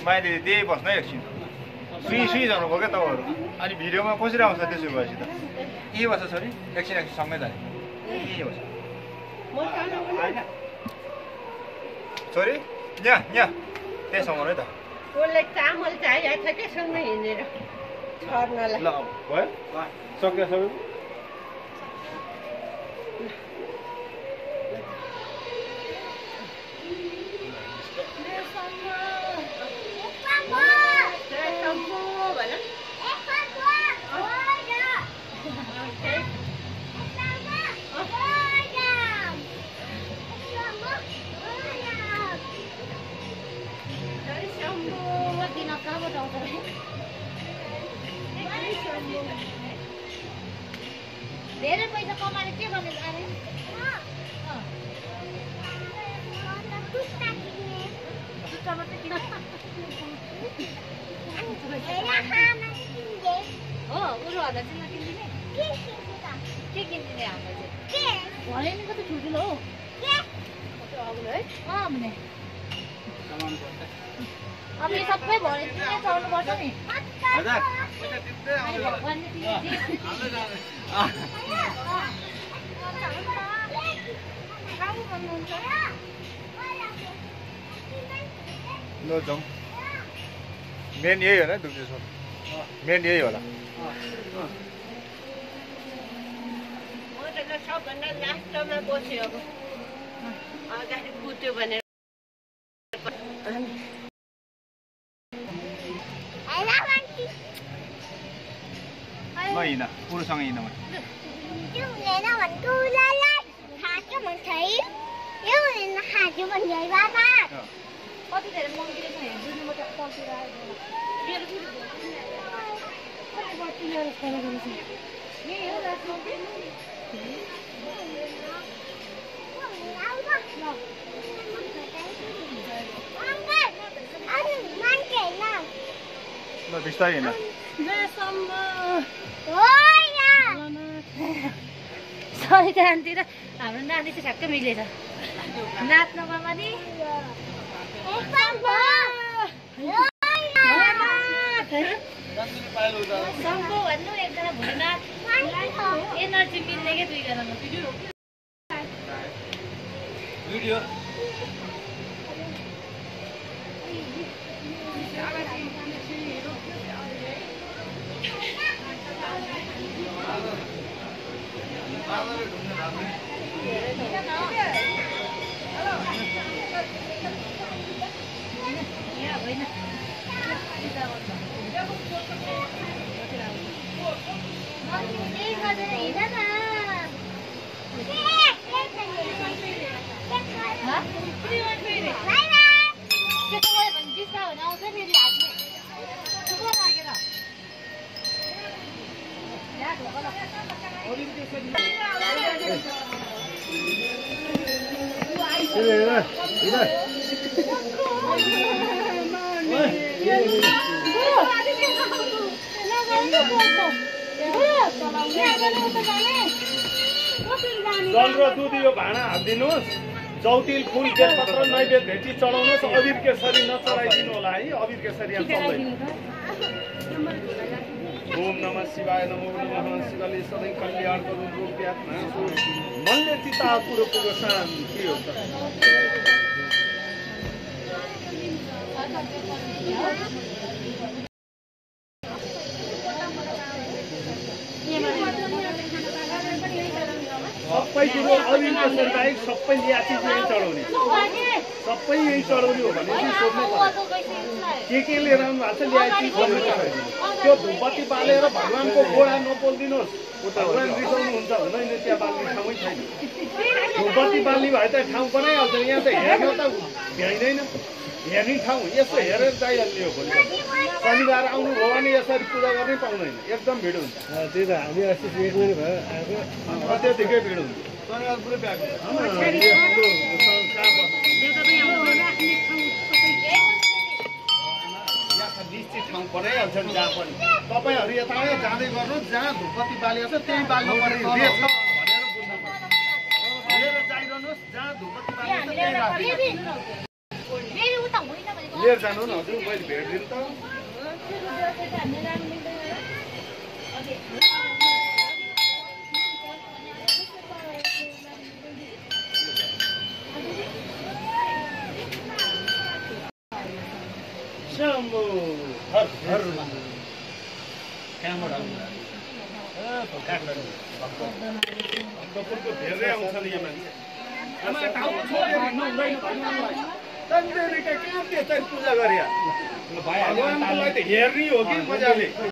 माइले त्यही बस्न एकछिन सुई सुई जानुभयो क्या तपाईँहरू अनि भिडियोमा कसरी आउँछ त्यसो भएपछि त के बस्छ छोरी एकछिन एकछिन सँगै जाने के बस्छ छोरी यहाँ यहाँ त्यहीसँग है त उसले चामल चाहिएको छ कि सँगै हिँडेर छर्नलाई ल भयो सक्यो सबै धेरै पैसा कमाएर के गर्ने अरे हो उरो 1000 चाहिँ नकिन्दिने के किन्दिने हाम्रो चाहिँ भने नि कति ठुल्ठुलो हो अग्लो है भने अब यो सबै भने चाहिँ चढ्नुपर्छ नि भगवान्ले ल जाउँ मेन यही होला दुग्देश्वर मेन यही होला म त सबभन्दा लास्टमा बस्यो अब अगाडि कुट्यो भनेर ल हिँड पुरुसँग हिँड कति धेरै महँगी रहेछ हेर्नु म त पर्खेर आएको यही हो लास्टमा ल बिस्तारै हिँड सरितान्ती र हाम्रो नानी चाहिँ ठ्याक्कै मिलेछ नाच्नुमा पनि सम्भव भन्नु एकजना भुइँनाथ एनर्जी मिल्ने क्या दुईजनामा भिडियो जल र दुध यो भाँडा हालिदिनुहोस् चौतिल फुल बेलपत्र नैवेद्य भेटी चढाउनुहोस् अबिर केसरी नचढाइदिनु होला है अबिर केसरी यहाँ चल्दैन ओम नमः शिवाय नमो नमः शिवले सधैँ कल्याण गरौँ रोग व्याध नाश होस् मनले चिता कुरो पुगो शान्ति होस् सबै कुरो अबिर केसरी बाहेक सबै ल्याची यही चढाउने सबै यही चढाउने हो भने चाहिँ सोध्नु पर्यो के लिएर आउनु भएको छ ल्याची त्यो धुपबत्ती बालेर भगवान्को गोडा नपोलिदिनुहोस् भगवान् रिसाउनुहुन्छ हुँदैन त्यहाँ बाल्ने ठाउँै छैन धुपबत्ती बाल्ने भए त ठाउँ बनाइहाल्छ यहाँ त हेर्न त भ्याइँदैन हेर्ने ठाउँ यसो हेरेर जाइहाल्ने हो भोलि शनिबार आउनुभयो भने यसरी पूजा गर्नै पाउँदैन एकदम भिड हुन्छ त्यही त हामी अस्ति 1 महिना भयो आएको त्यतिकै भिड हुन्छ शनिबार पुरै प्याक हुन्छ चिज ठाउँ बनाइहाल्छ नि जहाँ पनि तपाईँहरू यता जाँदै गर्नुहोस् जहाँ धुपबत्ती बालिएको छ त्यही बाल्नु पर्ने भनेर बुझ्नु पर्छ लिएर जाइरहनुहोस् जहाँ धुपबत्ती बालिएको छ त्यही राखिदिनु लिएर जानु न हजुर मैले भेट्दिनु त शम्भो हर हर कहाँबाट भक्तपुरको धेरै आउँछ नि यहाँ मान्छे ठाउँ छोडेर हिँड्नु हुँदैन तन्देरीका कहाँ त्यता पूजा गरे भगवान्को लागि त हेर्ने हो कि मजाले